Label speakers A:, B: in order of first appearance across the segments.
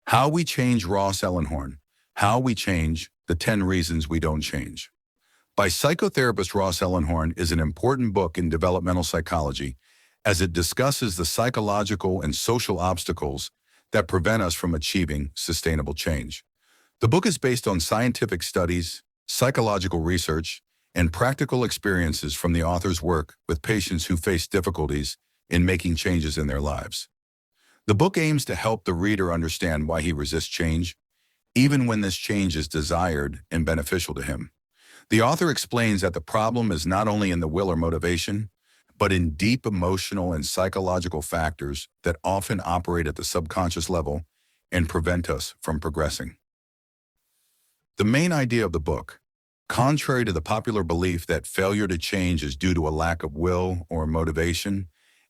A: How We Change. Ross Ellenhorn. How We Change, the 10 Reasons We Don't Change. By psychotherapist Ross Ellenhorn is an important book in developmental psychology as it discusses the psychological and social obstacles that prevent us from achieving sustainable change. The book is based on scientific studies, psychological research, and practical experiences from the author's work with patients who face difficulties in making changes in their lives. The book aims to help the reader understand why he resists change, even when this change is desired and beneficial to him. The author explains that the problem is not only in the will or motivation, but in deep emotional and psychological factors that often operate at the subconscious level and prevent us from progressing. The main idea of the book, contrary to the popular belief that failure to change is due to a lack of will or motivation,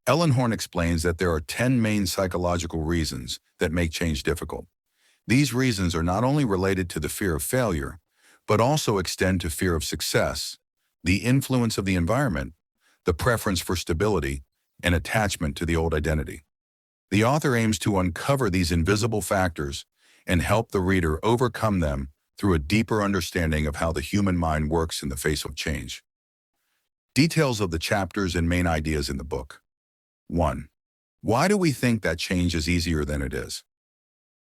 A: Ellenhorn explains that there are 10 main psychological reasons that make change difficult. These reasons are not only related to the fear of failure, but also extend to fear of success, the influence of the environment, the preference for stability, and attachment to the old identity. The author aims to uncover these invisible factors and help the reader overcome them through a deeper understanding of how the human mind works in the face of change. Details of the chapters and main ideas in the book. 1. Why do we think that change is easier than it is?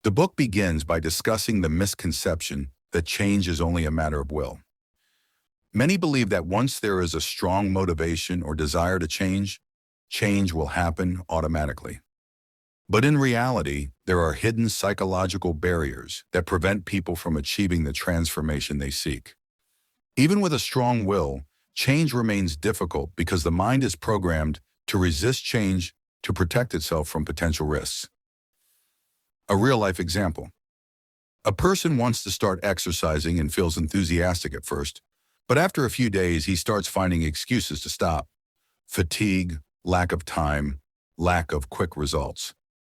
A: The book begins by discussing the misconception that change is only a matter of will. Many believe that once there is a strong motivation or desire to change, change will happen automatically. But in reality, there are hidden psychological barriers that prevent people from achieving the transformation they seek. Even with a strong will, change remains difficult because the mind is programmed to resist change to protect itself from potential risks. A real-life example. A person wants to start exercising and feels enthusiastic at first, but after a few days he starts finding excuses to stop. Fatigue, lack of time, lack of quick results.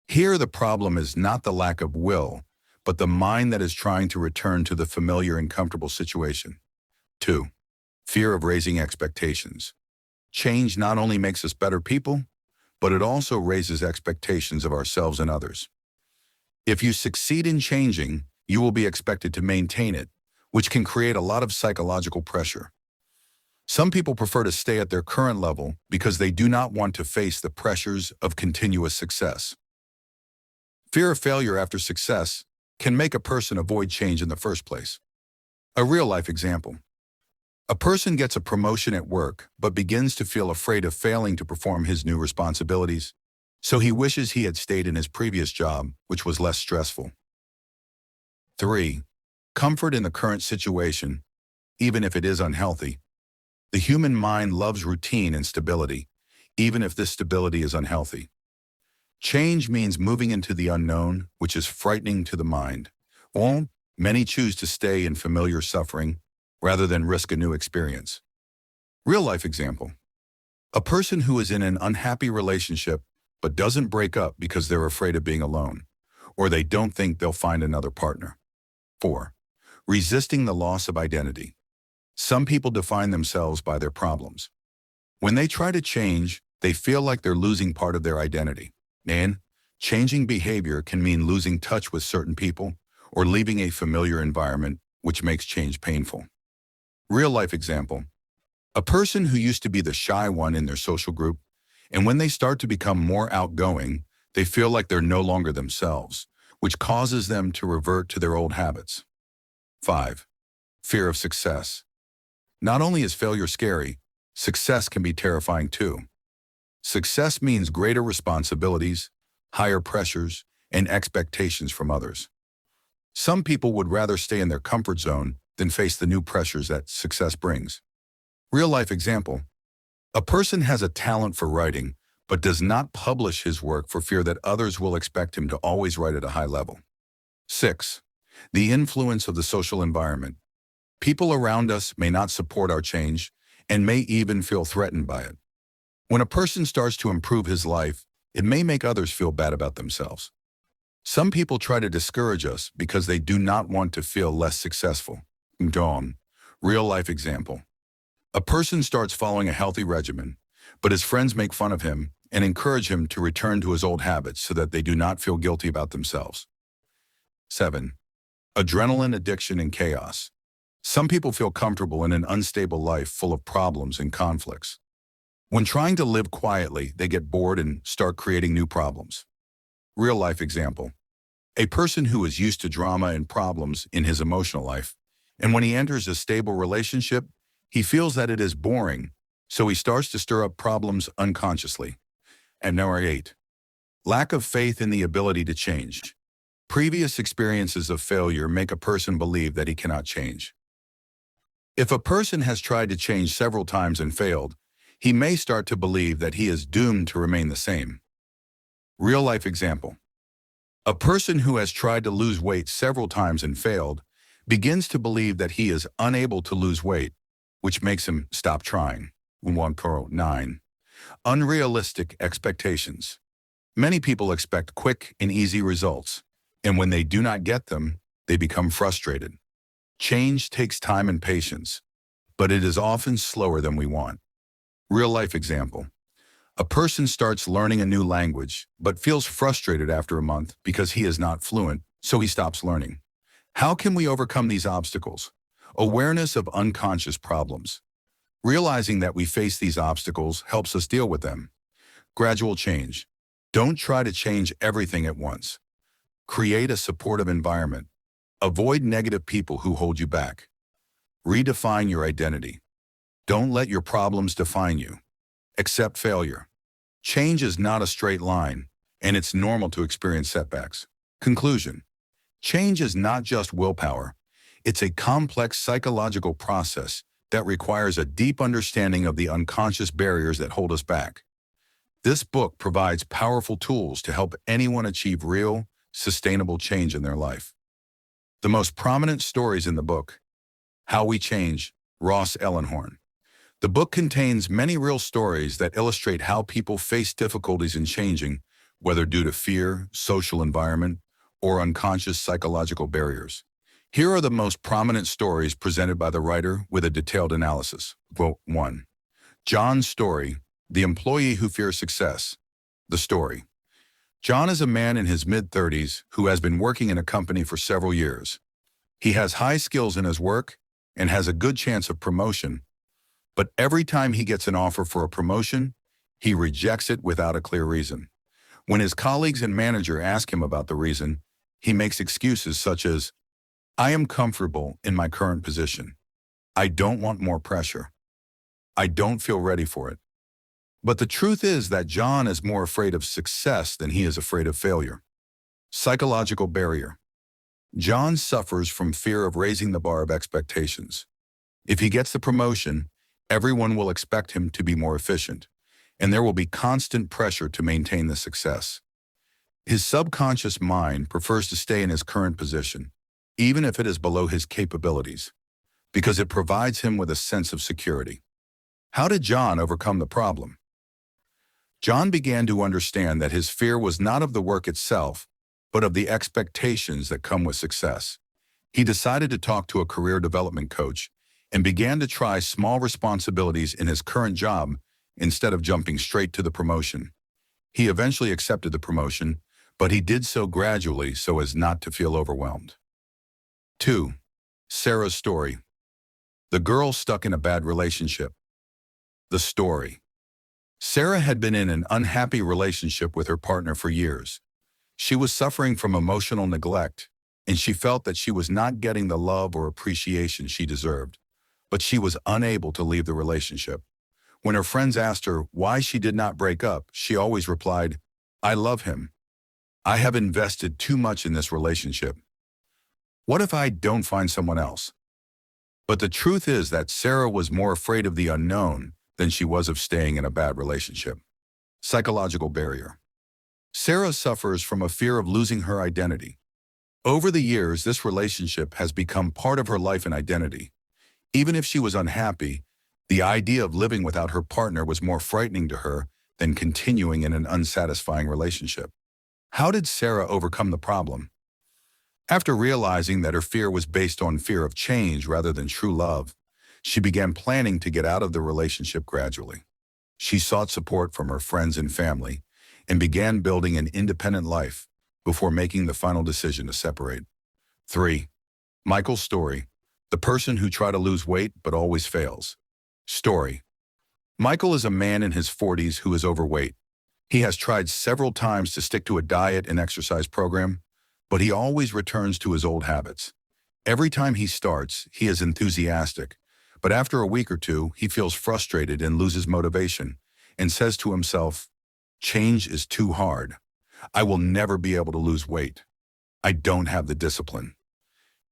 A: Here the problem is not the lack of will, but the mind that is trying to return to the familiar and comfortable situation. 2. Fear of raising expectations. Change not only makes us better people, but it also raises expectations of ourselves and others. If you succeed in changing, you will be expected to maintain it, which can create a lot of psychological pressure. Some people prefer to stay at their current level because they do not want to face the pressures of continuous success. Fear of failure after success can make a person avoid change in the first place. A real-life example. A person gets a promotion at work but begins to feel afraid of failing to perform his new responsibilities, so he wishes he had stayed in his previous job, which was less stressful. 3. Comfort in the current situation, even if it is unhealthy. The human mind loves routine and stability, even if this stability is unhealthy. Change means moving into the unknown, which is frightening to the mind. Well, many choose to stay in familiar suffering rather than risk a new experience. Real-life example. A person who is in an unhappy relationship but doesn't break up because they're afraid of being alone, or they don't think they'll find another partner. 4. Resisting the loss of identity. Some people define themselves by their problems. When they try to change, they feel like they're losing part of their identity. And changing behavior can mean losing touch with certain people or leaving a familiar environment, which makes change painful. Real-life example. A person who used to be the shy one in their social group, and when they start to become more outgoing, they feel like they're no longer themselves, which causes them to revert to their old habits. 5. Fear of success. Not only is failure scary, success can be terrifying too. Success means greater responsibilities, higher pressures, and expectations from others. Some people would rather stay in their comfort zone than face the new pressures that success brings. Real-life example. A person has a talent for writing, but does not publish his work for fear that others will expect him to always write at a high level. 6. The influence of the social environment. People around us may not support our change and may even feel threatened by it. When a person starts to improve his life, it may make others feel bad about themselves. Some people try to discourage us because they do not want to feel less successful. Real-life example. A person starts following a healthy regimen, but his friends make fun of him and encourage him to return to his old habits so that they do not feel guilty about themselves. 7. Adrenaline addiction and chaos. Some people feel comfortable in an unstable life full of problems and conflicts. When trying to live quietly, they get bored and start creating new problems. Real life example. A person who is used to drama and problems in his emotional life, and when he enters a stable relationship, he feels that it is boring, so he starts to stir up problems unconsciously. And number 8. Lack of faith in the ability to change. Previous experiences of failure make a person believe that he cannot change. If a person has tried to change several times and failed, he may start to believe that he is doomed to remain the same. Real life example. A person who has tried to lose weight several times and failed begins to believe that he is unable to lose weight, which makes him stop trying. 1.9. Unrealistic expectations. Many people expect quick and easy results, and when they do not get them, they become frustrated. Change takes time and patience, but it is often slower than we want. Real life example. A person starts learning a new language, but feels frustrated after a month because he is not fluent, so he stops learning. How can we overcome these obstacles? Awareness of unconscious problems. Realizing that we face these obstacles helps us deal with them. Gradual change. Don't try to change everything at once. Create a supportive environment. Avoid negative people who hold you back. Redefine your identity. Don't let your problems define you. Accept failure. Change is not a straight line, and it's normal to experience setbacks. Conclusion. Change is not just willpower. It's a complex psychological process that requires a deep understanding of the unconscious barriers that hold us back. This book provides powerful tools to help anyone achieve real, sustainable change in their life. The most prominent stories in the book. How We Change, Ross Ellenhorn. The book contains many real stories that illustrate how people face difficulties in changing, whether due to fear, social environment, or unconscious psychological barriers. Here are the most prominent stories presented by the writer with a detailed analysis. Quote 1. John's story, the employee who fears success. The story. John is a man in his mid-30s who has been working in a company for several years. He has high skills in his work and has a good chance of promotion, but every time he gets an offer for a promotion, he rejects it without a clear reason. When his colleagues and manager ask him about the reason, he makes excuses such as, "I am comfortable in my current position. I don't want more pressure. I don't feel ready for it." But the truth is that John is more afraid of success than he is afraid of failure. Psychological barrier. John suffers from fear of raising the bar of expectations. If he gets the promotion, everyone will expect him to be more efficient, and there will be constant pressure to maintain the success. His subconscious mind prefers to stay in his current position, even if it is below his capabilities, because it provides him with a sense of security. How did John overcome the problem? John began to understand that his fear was not of the work itself, but of the expectations that come with success. He decided to talk to a career development coach and began to try small responsibilities in his current job instead of jumping straight to the promotion. He eventually accepted the promotion, but he did so gradually so as not to feel overwhelmed. 2. Sarah's story. The girl stuck in a bad relationship. The story. Sarah had been in an unhappy relationship with her partner for years. She was suffering from emotional neglect, and she felt that she was not getting the love or appreciation she deserved, but she was unable to leave the relationship. When her friends asked her why she did not break up, she always replied, "I love him. I have invested too much in this relationship. What if I don't find someone else?" But the truth is that Sarah was more afraid of the unknown than she was of staying in a bad relationship. Psychological barrier. Sarah suffers from a fear of losing her identity. Over the years, this relationship has become part of her life and identity. Even if she was unhappy, the idea of living without her partner was more frightening to her than continuing in an unsatisfying relationship. How did Sarah overcome the problem? After realizing that her fear was based on fear of change rather than true love, she began planning to get out of the relationship gradually. She sought support from her friends and family and began building an independent life before making the final decision to separate. 3. Michael's story. The person who tried to lose weight but always fails. Story. Michael is a man in his 40s who is overweight. He has tried several times to stick to a diet and exercise program, but he always returns to his old habits. Every time he starts, he is enthusiastic, but after a week or two, he feels frustrated and loses motivation and says to himself, "Change is too hard. I will never be able to lose weight. I don't have the discipline."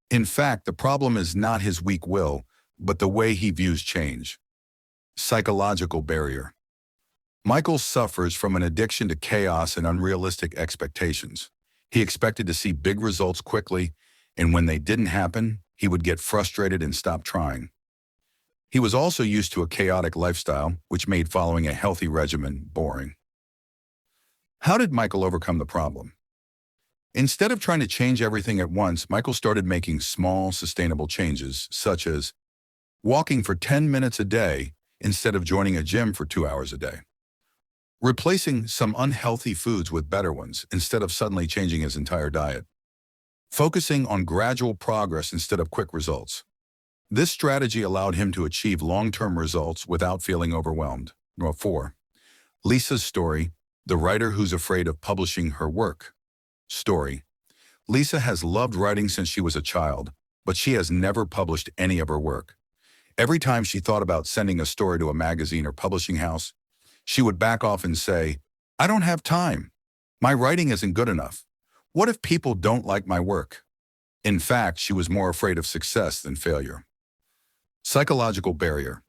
A: In fact, the problem is not his weak will, but the way he views change. Psychological barrier. Michael suffers from an addiction to chaos and unrealistic expectations. He expected to see big results quickly, and when they didn't happen, he would get frustrated and stop trying. He was also used to a chaotic lifestyle, which made following a healthy regimen boring. How did Michael overcome the problem? Instead of trying to change everything at once, Michael started making small, sustainable changes, such as walking for 10 minutes a day instead of joining a gym for 2 hours a day. Replacing some unhealthy foods with better ones instead of suddenly changing his entire diet. Focusing on gradual progress instead of quick results. This strategy allowed him to achieve long-term results without feeling overwhelmed. 4. Lisa's story, the writer who's afraid of publishing her work. Story. Lisa has loved writing since she was a child, but she has never published any of her work. Every time she thought about sending a story to a magazine or publishing house, she would back off and say, "I don't have time. My writing isn't good enough. What if people don't like my work?" In fact, she was more afraid of success than failure. Psychological barrier.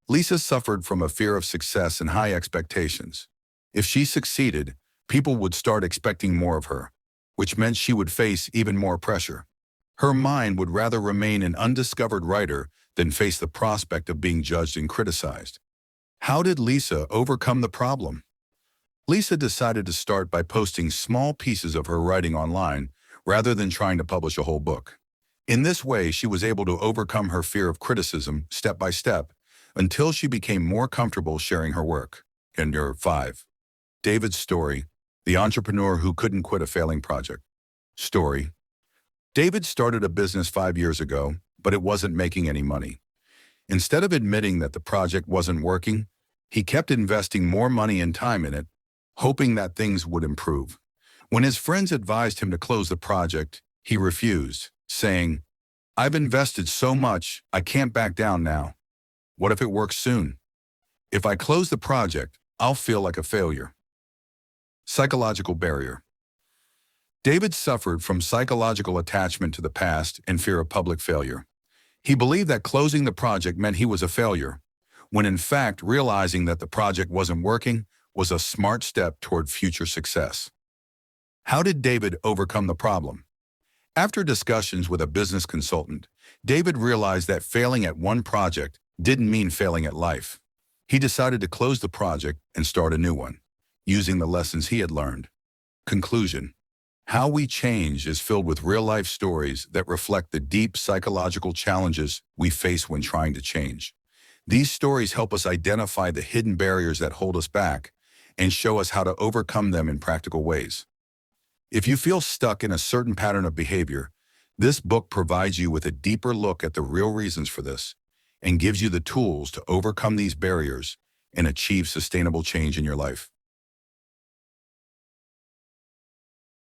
A: Lisa suffered from a fear of success and high expectations. If she succeeded, people would start expecting more of her, which meant she would face even more pressure. Her mind would rather remain an undiscovered writer than face the prospect of being judged and criticized. How did Lisa overcome the problem? Lisa decided to start by posting small pieces of her writing online rather than trying to publish a whole book. In this way, she was able to overcome her fear of criticism step by step until she became more comfortable sharing her work. And 5. David's story, the entrepreneur who couldn't quit a failing project. Story. David started a business 5 years ago, but it wasn't making any money. Instead of admitting that the project wasn't working, he kept investing more money and time in it, hoping that things would improve. When his friends advised him to close the project, he refused, saying, "I've invested so much, I can't back down now. What if it works soon? If I close the project, I'll feel like a failure." Psychological barrier. David suffered from psychological attachment to the past and fear of public failure. He believed that closing the project meant he was a failure, when in fact realizing that the project wasn't working was a smart step toward future success. How did David overcome the problem? After discussions with a business consultant, David realized that failing at one project didn't mean failing at life. He decided to close the project and start a new one, using the lessons he had learned. Conclusion. How we change is filled with real-life stories that reflect the deep psychological challenges we face when trying to change. These stories help us identify the hidden barriers that hold us back and show us how to overcome them in practical ways. If you feel stuck in a certain pattern of behavior, this book provides you with a deeper look at the real reasons for this and gives you the tools to overcome these barriers and achieve sustainable change in your life.